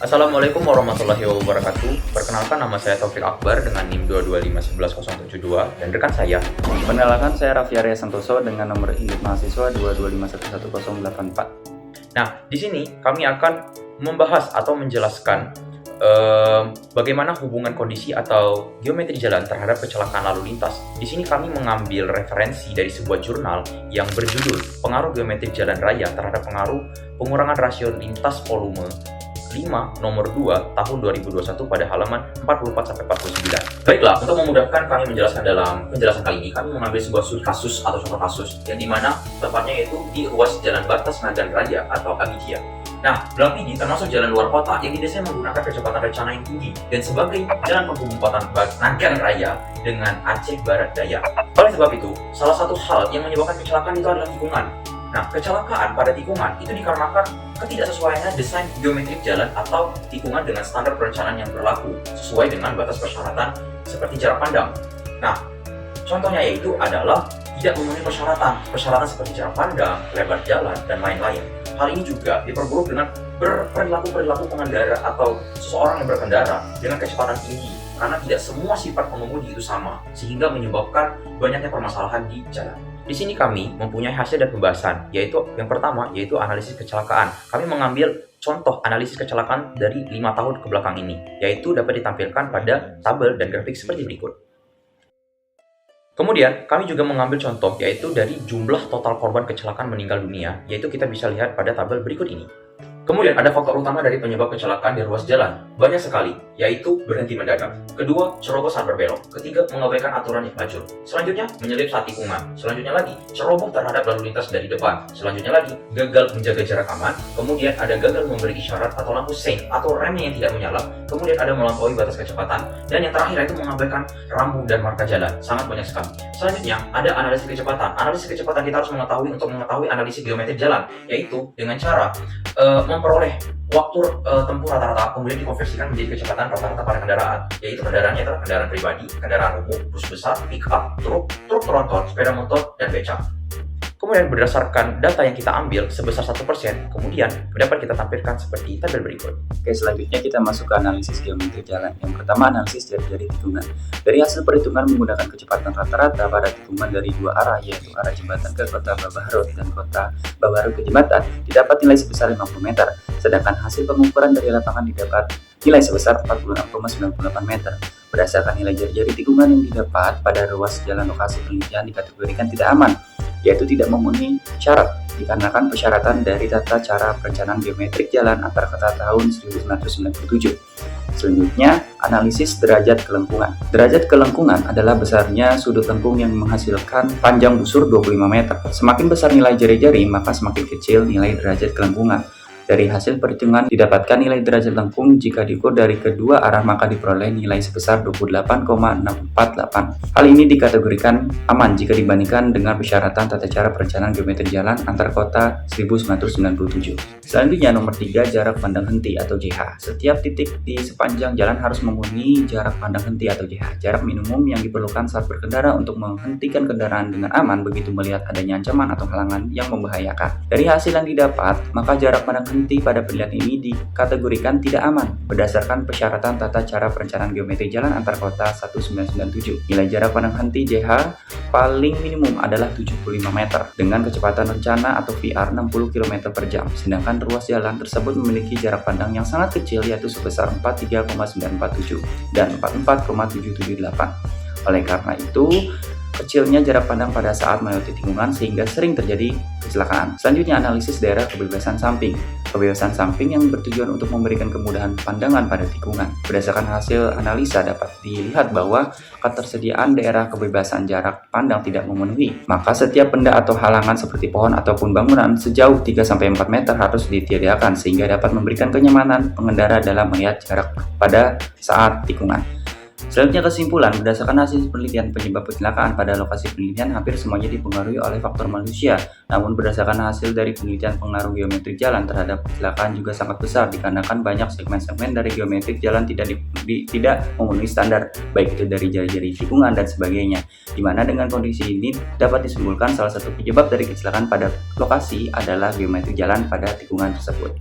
Assalamualaikum warahmatullahi wabarakatuh. Perkenalkan, nama saya Taufik Akbar dengan NIM 225111072 dan rekan saya. Perkenalkan, saya Raffi Arya Santoso dengan nomor induk mahasiswa 225111084. Nah, di sini kami akan membahas atau menjelaskan bagaimana hubungan kondisi atau geometri jalan terhadap kecelakaan lalu lintas. Di sini kami mengambil referensi dari sebuah jurnal yang berjudul Pengaruh Geometri Jalan Raya terhadap Pengaruh Pengurangan Rasio Lintas Volume 5 nomor 2 tahun 2021 pada halaman 44-49. Baiklah, untuk memudahkan kami menjelaskan dalam penjelasan kali ini, kami mengambil sebuah studi kasus atau contoh kasus yang dimana tepatnya yaitu di ruas jalan batas Nagan Raya atau Amidia. Nah, Belang ini termasuk jalan luar kota yang didesain menggunakan kecepatan rencana yang tinggi dan sebagai jalan penghubung kota Nagan Raya dengan Aceh Barat Daya. Oleh sebab itu, salah satu hal yang menyebabkan kecelakaan itu adalah tikungan. Nah, kecelakaan pada tikungan itu dikarenakan ketidaksesuaiannya desain geometrik jalan atau tikungan dengan standar perencanaan yang berlaku sesuai dengan batas persyaratan seperti jarak pandang. Nah, contohnya yaitu adalah tidak memenuhi persyaratan seperti jarak pandang, lebar jalan, dan lain-lain. Hal ini juga diperburuk dengan perilaku pengendara atau seseorang yang berkendara dengan kecepatan tinggi karena tidak semua sifat pengemudi itu sama sehingga menyebabkan banyaknya permasalahan di jalan. Di sini kami mempunyai hasil dan pembahasan, yaitu yang pertama yaitu analisis kecelakaan. Kami mengambil contoh analisis kecelakaan dari 5 tahun ke belakang ini, yaitu dapat ditampilkan pada tabel dan grafik seperti berikut. Kemudian, kami juga mengambil contoh yaitu dari jumlah total korban kecelakaan meninggal dunia, yaitu kita bisa lihat pada tabel berikut ini. Kemudian ada faktor utama dari penyebab kecelakaan di ruas jalan. Banyak sekali, yaitu berhenti mendadak. Kedua, ceroboh saat berbelok. Ketiga, mengabaikan aturan yang lajur. Selanjutnya, menyelip saat tikungan. Selanjutnya lagi, ceroboh terhadap lalu lintas dari depan. Selanjutnya lagi, gagal menjaga jarak aman. Kemudian ada gagal memberi isyarat atau lampu sein atau remnya yang tidak menyala. Kemudian ada melampaui batas kecepatan. Dan yang terakhir itu mengabaikan rambu dan marka jalan. Sangat banyak sekali. Selanjutnya, ada analisis kecepatan. Analisis kecepatan kita harus mengetahui analisis geometri jalan, yaitu dengan cara memperoleh waktu tempuh rata-rata, kemudian dikonversikan menjadi kecepatan rata-rata pada kendaraan, yaitu kendaraannya adalah kendaraan pribadi, kendaraan umum, bus besar, pick up, truk tronton, sepeda motor, dan becak. Kemudian berdasarkan data yang kita ambil sebesar 1%, kemudian dapat kita tampilkan seperti tabel berikut. Oke, selanjutnya kita masuk ke analisis geometri jalan. Yang pertama, analisis jari-jari tikungan. Dari hasil perhitungan menggunakan kecepatan rata-rata pada tikungan dari dua arah, yaitu arah jembatan ke kota Babahrut dan kota Babahrut ke jembatan, didapat nilai sebesar 50 meter. Sedangkan hasil pengukuran dari lapangan didapat nilai sebesar 46,98 meter. Berdasarkan nilai jari-jari tikungan yang didapat pada ruas jalan lokasi penelitian dikategorikan tidak aman, yaitu tidak memenuhi syarat dikarenakan persyaratan dari tata cara perencanaan geometrik jalan antar kota tahun 1997. Selanjutnya, analisis derajat kelengkungan. Derajat kelengkungan adalah besarnya sudut lengkung yang menghasilkan panjang busur 25 meter. Semakin besar nilai jari-jari, maka semakin kecil nilai derajat kelengkungan. Dari hasil perhitungan didapatkan nilai derajat lengkung jika diukur dari kedua arah maka diperoleh nilai sebesar 28,648. Hal ini dikategorikan aman jika dibandingkan dengan persyaratan tata cara perencanaan geometri jalan antar kota 1997. Selanjutnya nomor 3, jarak pandang henti atau JH. Setiap titik di sepanjang jalan harus memenuhi jarak pandang henti atau JH, jarak minimum yang diperlukan saat berkendara untuk menghentikan kendaraan dengan aman begitu melihat adanya ancaman atau halangan yang membahayakan. Dari hasil yang didapat, maka jarak pandang henti pada penelitian ini dikategorikan tidak aman berdasarkan persyaratan tata cara perencanaan geometri jalan antar kota 1997. Nilai jarak pandang henti JH paling minimum adalah 75 meter dengan kecepatan rencana atau VR 60 km per jam. Sedangkan ruas jalan tersebut memiliki jarak pandang yang sangat kecil yaitu sebesar 43,947 dan 44,778. Oleh karena itu, kecilnya jarak pandang pada saat melewati tikungan sehingga sering terjadi kecelakaan. Selanjutnya, analisis daerah kebebasan samping. Kebebasan samping yang bertujuan untuk memberikan kemudahan pandangan pada tikungan. Berdasarkan hasil analisa dapat dilihat bahwa ketersediaan daerah kebebasan jarak pandang tidak memenuhi. Maka setiap benda atau halangan seperti pohon ataupun bangunan sejauh 3-4 meter harus ditiadakan sehingga dapat memberikan kenyamanan pengendara dalam melihat jarak pada saat tikungan. Selanjutnya kesimpulan, berdasarkan hasil penelitian penyebab kecelakaan pada lokasi penelitian hampir semuanya dipengaruhi oleh faktor manusia. Namun berdasarkan hasil dari penelitian pengaruh geometrik jalan terhadap kecelakaan juga sangat besar dikarenakan banyak segmen-segmen dari geometrik jalan tidak memenuhi standar, baik itu dari jari-jari tikungan dan sebagainya. Dimana dengan kondisi ini dapat disimpulkan salah satu penyebab dari kecelakaan pada lokasi adalah geometrik jalan pada tikungan tersebut.